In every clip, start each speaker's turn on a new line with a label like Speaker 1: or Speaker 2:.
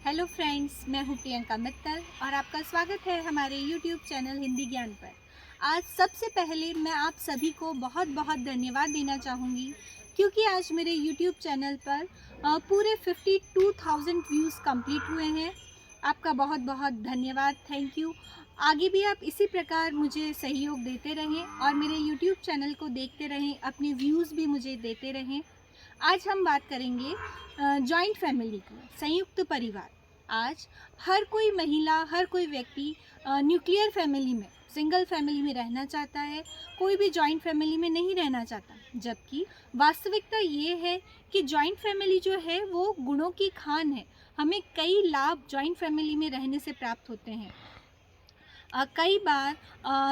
Speaker 1: Hello friends, मैं हूं प्रियंका मित्तल और आपका स्वागत है हमारे यूट्यूब चैनल हिंदी ज्ञान पर। आज सबसे पहले मैं आप सभी को बहुत बहुत धन्यवाद देना चाहूँगी क्योंकि आज मेरे यूट्यूब चैनल पर पूरे 52,000 व्यूज़ कंप्लीट हुए हैं। आपका बहुत बहुत धन्यवाद, थैंक यू। आगे भी आप इसी प्रकार मुझे सहयोग देते रहें और मेरे यूट्यूब चैनल को देखते रहें, अपने व्यूज़ भी मुझे देते रहें। आज हम बात करेंगे जॉइंट फैमिली की, संयुक्त परिवार। आज हर कोई महिला, हर कोई व्यक्ति न्यूक्लियर फैमिली में, सिंगल फैमिली में रहना चाहता है, कोई भी जॉइंट फैमिली में नहीं रहना चाहता। जबकि वास्तविकता ये है कि जॉइंट फैमिली जो है वो गुणों की खान है। हमें कई लाभ जॉइंट फैमिली में रहने से प्राप्त होते हैं। कई बार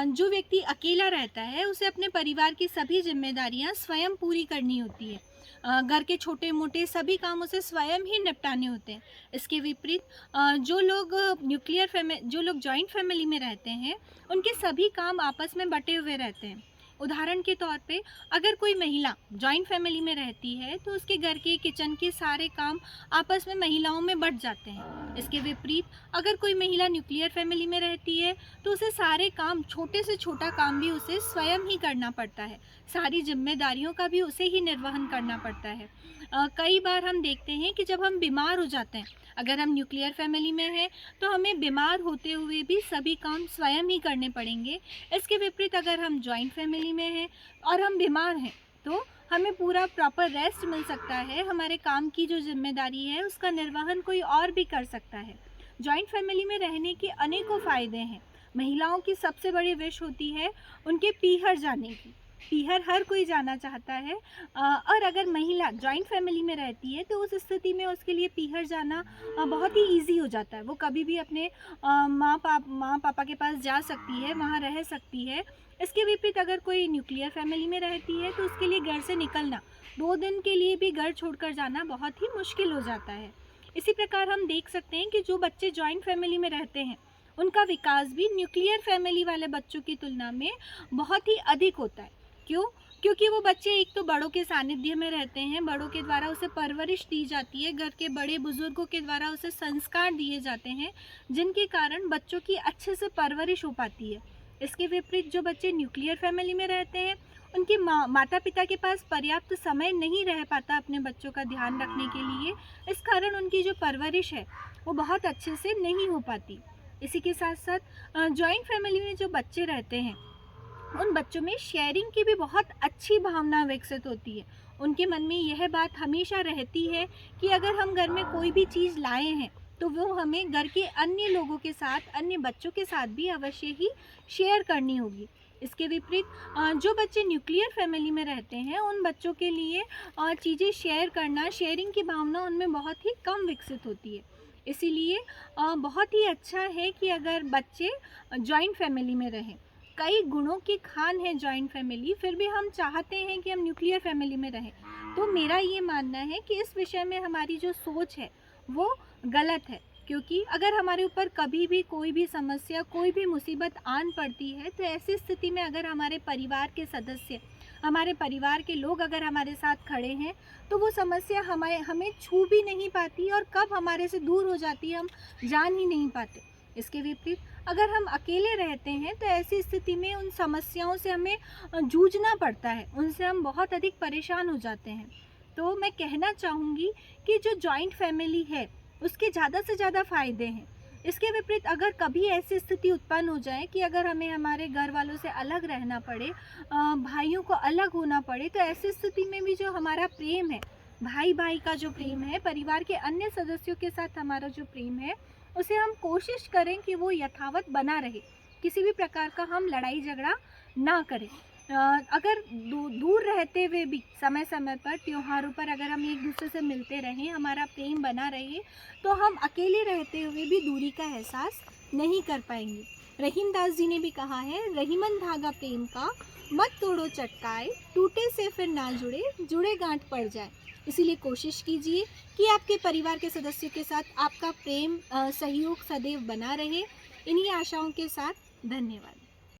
Speaker 1: जो व्यक्ति अकेला रहता है उसे अपने परिवार की सभी जिम्मेदारियां स्वयं पूरी करनी होती है। घर के छोटे मोटे सभी काम उसे स्वयं ही निपटाने होते हैं। इसके विपरीत जो लोग जॉइंट फैमिली में रहते हैं उनके सभी काम आपस में बटे हुए रहते हैं। उदाहरण के तौर पे अगर कोई महिला जॉइंट फैमिली में रहती है तो उसके घर के किचन के सारे काम आपस में महिलाओं में बट जाते हैं। इसके विपरीत अगर कोई महिला न्यूक्लियर फैमिली में रहती है तो उसे सारे काम, छोटे से छोटा काम भी उसे स्वयं ही करना पड़ता है। सारी जिम्मेदारियों का भी उसे ही निर्वहन करना पड़ता है। कई बार हम देखते हैं कि जब हम बीमार हो जाते हैं, अगर हम न्यूक्लियर फैमिली में हैं तो हमें बीमार होते हुए भी सभी काम स्वयं ही करने पड़ेंगे। इसके विपरीत अगर हम जॉइंट फैमिली में हैं और हम बीमार हैं तो हमें पूरा प्रॉपर रेस्ट मिल सकता है। हमारे काम की जो जिम्मेदारी है उसका निर्वहन कोई और भी कर सकता है। जॉइंट फैमिली में रहने के अनेकों फ़ायदे हैं। महिलाओं की सबसे बड़ी विश होती है उनके पीहर जाने की। पीहर हर कोई जाना चाहता है और अगर महिला जॉइंट फैमिली में रहती है तो उस स्थिति में उसके लिए पीहर जाना बहुत ही इजी हो जाता है। वो कभी भी अपने माँ पापा के पास जा सकती है, वहाँ रह सकती है। इसके विपरीत अगर कोई न्यूक्लियर फैमिली में रहती है तो उसके लिए घर से निकलना, 2 दिन के लिए भी घर छोड़कर जाना बहुत ही मुश्किल हो जाता है। इसी प्रकार हम देख सकते हैं कि जो बच्चे जॉइंट फैमिली में रहते हैं उनका विकास भी न्यूक्लियर फैमिली वाले बच्चों की तुलना में बहुत ही अधिक होता है। क्यों? क्योंकि वो बच्चे एक तो बड़ों के सानिध्य में रहते हैं, बड़ों के द्वारा उसे परवरिश दी जाती है, घर के बड़े बुजुर्गों के द्वारा उसे संस्कार दिए जाते हैं जिनके कारण बच्चों की अच्छे से परवरिश हो पाती है। इसके विपरीत जो बच्चे न्यूक्लियर फैमिली में रहते हैं उनकी माता पिता के पास पर्याप्त समय नहीं रह पाता अपने बच्चों का ध्यान रखने के लिए। इस कारण उनकी जो परवरिश है वो बहुत अच्छे से नहीं हो पाती। इसी के साथ साथ जॉइंट फैमिली में जो बच्चे रहते हैं उन बच्चों में शेयरिंग की भी बहुत अच्छी भावना विकसित होती है। उनके मन में यह बात हमेशा रहती है कि अगर हम घर में कोई भी चीज़ लाए हैं तो वो हमें घर के अन्य लोगों के साथ, अन्य बच्चों के साथ भी अवश्य ही शेयर करनी होगी। इसके विपरीत जो बच्चे न्यूक्लियर फैमिली में रहते हैं उन बच्चों के लिए चीज़ें शेयर करना, शेयरिंग की भावना उनमें बहुत ही कम विकसित होती है। इसीलिए बहुत ही अच्छा है कि अगर बच्चे जॉइंट फैमिली में रहें। कई गुणों की खान है जॉइंट फैमिली, फिर भी हम चाहते हैं कि हम न्यूक्लियर फैमिली में रहें। तो मेरा ये मानना है कि इस विषय में हमारी जो सोच है वो गलत है। क्योंकि अगर हमारे ऊपर कभी भी कोई भी समस्या, कोई भी मुसीबत आन पड़ती है तो ऐसी स्थिति में अगर हमारे परिवार के सदस्य, हमारे परिवार के लोग अगर हमारे साथ खड़े हैं तो वो समस्या हमें छू भी नहीं पाती और कब हमारे से दूर हो जाती है हम जान ही नहीं पाते। इसके विपरीत अगर हम अकेले रहते हैं तो ऐसी स्थिति में उन समस्याओं से हमें जूझना पड़ता है, उनसे हम बहुत अधिक परेशान हो जाते हैं। तो मैं कहना चाहूँगी कि जो जॉइंट फैमिली है उसके ज़्यादा से ज़्यादा फ़ायदे हैं। इसके विपरीत अगर कभी ऐसी स्थिति उत्पन्न हो जाए कि अगर हमें हमारे घर वालों से अलग रहना पड़े, भाइयों को अलग होना पड़े, तो ऐसी स्थिति में भी जो हमारा प्रेम है, भाई भाई का जो प्रेम है, परिवार के अन्य सदस्यों के साथ हमारा जो प्रेम है, उसे हम कोशिश करें कि वो यथावत बना रहे। किसी भी प्रकार का हम लड़ाई झगड़ा ना करें। अगर दूर रहते हुए भी समय समय पर, त्योहारों पर अगर हम एक दूसरे से मिलते रहें, हमारा प्रेम बना रहे, तो हम अकेले रहते हुए भी दूरी का एहसास नहीं कर पाएंगे। रहीमदास जी ने भी कहा है, रहीमन धागा प्रेम का, मत तोड़ो चटकाए, टूटे से फिर ना जुड़े, जुड़े गांठ पड़ जाए। इसीलिए कोशिश कीजिए कि आपके परिवार के सदस्यों के साथ आपका प्रेम, सहयोग सदैव बना रहे। इन्हीं आशाओं के साथ धन्यवाद।